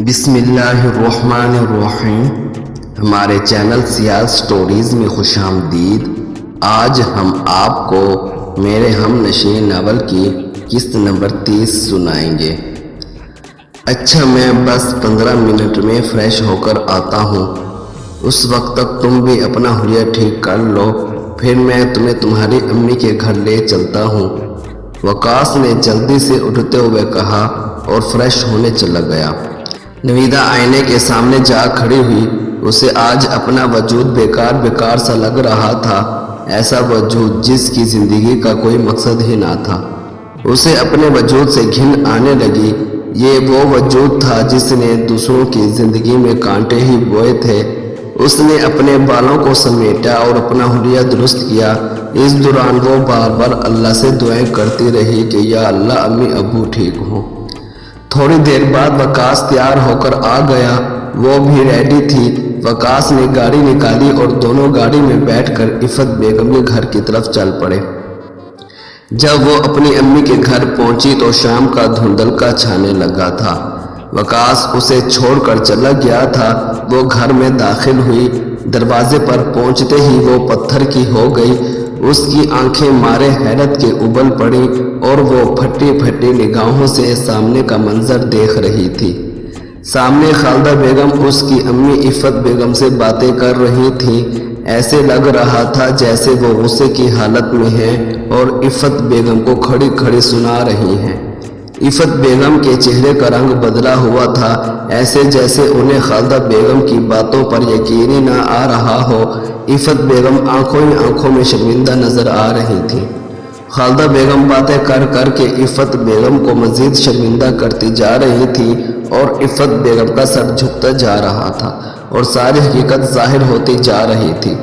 بسم اللہ الرحمن الرحیم۔ ہمارے چینل سیال سٹوریز میں خوش آمدید۔ آج ہم آپ کو میرے ہم نشین ناول کی قسط نمبر 30 سنائیں گے۔ اچھا، میں بس 15 منٹ میں فریش ہو کر آتا ہوں، اس وقت تک تم بھی اپنا حلیہ ٹھیک کر لو، پھر میں تمہیں تمہاری امی کے گھر لے چلتا ہوں۔ وقاص نے جلدی سے اٹھتے ہوئے کہا اور فریش ہونے چلا گیا۔ نویدہ آئینے کے سامنے جا کھڑی ہوئی۔ اسے آج اپنا وجود بیکار سا لگ رہا تھا، ایسا وجود جس کی زندگی کا کوئی مقصد ہی نہ تھا۔ اسے اپنے وجود سے گھن آنے لگی۔ یہ وہ وجود تھا جس نے دوسروں کی زندگی میں کانٹے ہی بوئے تھے۔ اس نے اپنے بالوں کو سمیٹا اور اپنا حلیہ درست کیا۔ اس دوران وہ بار بار اللہ سے دعائیں کرتی رہی کہ یا اللہ امی ابو ٹھیک ہوں۔ تھوڑی دیر بعد وقاص تیار ہو کر آ گیا، وہ بھی ریڈی تھی۔ وقاص نے گاڑی نکالی اور دونوں گاڑی میں بیٹھ کر عفت بیگم کے گھر کی طرف چل پڑے۔ جب وہ اپنی امی کے گھر پہنچی تو شام کا دھندلکا چھانے لگا تھا۔ وقاص اسے چھوڑ کر چلا گیا تھا۔ وہ گھر میں داخل ہوئی، دروازے پر پہنچتے ہی وہ پتھر کی ہو گئی۔ اس کی آنکھیں مارے حیرت کے ابل پڑیں اور وہ پھٹی پھٹی نگاہوں سے سامنے کا منظر دیکھ رہی تھی۔ سامنے خالدہ بیگم اس کی امی عفت بیگم سے باتیں کر رہی تھیں۔ ایسے لگ رہا تھا جیسے وہ غصے کی حالت میں ہیں اور عفت بیگم کو کھڑی کھڑی سنا رہی ہیں۔ عفت بیگم کے چہرے کا رنگ بدلا ہوا تھا، ایسے جیسے انہیں خالدہ بیگم کی باتوں پر یقین ہی نہ آ رہا ہو۔ عفت بیگم آنکھوں ہی آنکھوں میں شرمندہ نظر آ رہی تھی۔ خالدہ بیگم باتیں کر کر کے عفت بیگم کو مزید شرمندہ کرتی جا رہی تھی اور عفت بیگم کا سر جھکتا جا رہا تھا اور ساری حقیقت ظاہر ہوتی جا رہی تھی۔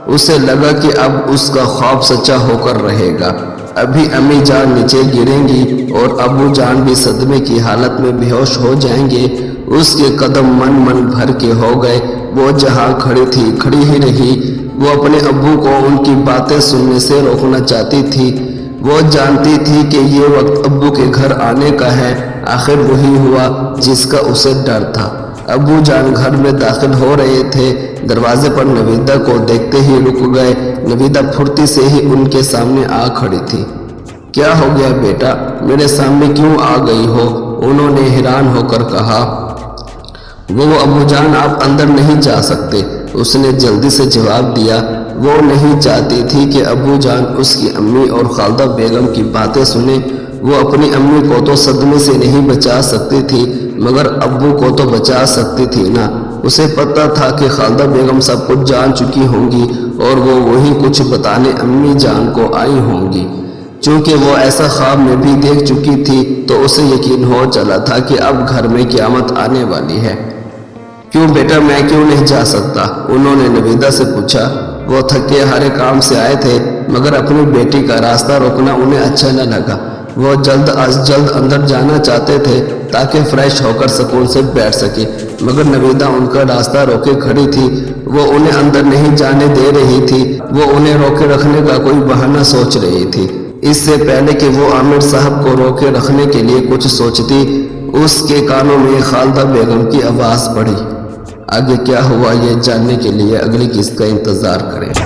اسے لگا کہ اب اس کا خواب سچا ہو کر رہے گا۔ ابھی امی جان نیچے گریں گی اور ابو جان بھی صدمے کی حالت میں بے ہوش ہو جائیں گے۔ اس کے قدم من بھر کے ہو گئے۔ وہ جہاں کھڑی تھی کھڑی ہی رہی۔ وہ اپنے ابو کو ان کی باتیں سننے سے روکنا چاہتی تھی۔ وہ جانتی تھی کہ یہ وقت ابو کے گھر آنے کا ہے۔ آخر وہی ہوا جس کا اسے ڈر تھا۔ ابو جان گھر میں داخل ہو رہے تھے۔ دروازے پر نویدہ کو دیکھتے ہی رک گئے۔ نویدہ پھرتی سے ہی ان کے سامنے آ کھڑی تھی۔ کیا ہو گیا بیٹا، میرے سامنے کیوں آ گئی ہو؟ انہوں نے حیران ہو کر کہا۔ وہ ابو جان آپ اندر نہیں جا سکتے، اس نے جلدی سے جواب دیا۔ وہ نہیں چاہتی تھی کہ ابو جان اس کی امی اور خالدہ بیگم کی باتیں سنیں۔ وہ اپنی امی کو تو صدمے سے نہیں بچا سکتی تھی مگر ابو کو تو بچا سکتی تھی نا۔ اسے پتہ تھا کہ خالدہ بیگم سب کچھ جان چکی ہوں گی اور وہ وہی کچھ بتانے امی جان کو آئی ہوں گی۔ چونکہ وہ ایسا خواب میں بھی دیکھ چکی تھی تو اسے یقین ہو چلا تھا کہ اب گھر میں قیامت آنے والی ہے۔ کیوں بیٹا، میں کیوں نہیں جا سکتا؟ انہوں نے نویدہ سے پوچھا۔ وہ تھکے ہارے کام سے آئے تھے مگر اپنی بیٹی کا راستہ روکنا انہیں اچھا نہ لگا۔ وہ جلد از جلد اندر جانا چاہتے تھے تاکہ فریش ہو کر سکون سے بیٹھ سکے، مگر نویدہ ان کا راستہ روکے کھڑی تھی۔ وہ انہیں اندر نہیں جانے دے رہی تھی۔ وہ انہیں روکے رکھنے کا کوئی بہانہ سوچ رہی تھی۔ اس سے پہلے کہ وہ عامر صاحب کو روکے رکھنے کے لیے کچھ سوچتی، اس کے کانوں میں خالدہ بیگم کی آواز پڑی۔ آگے کیا ہوا یہ جاننے کے لیے اگلی قسط کا انتظار کریں۔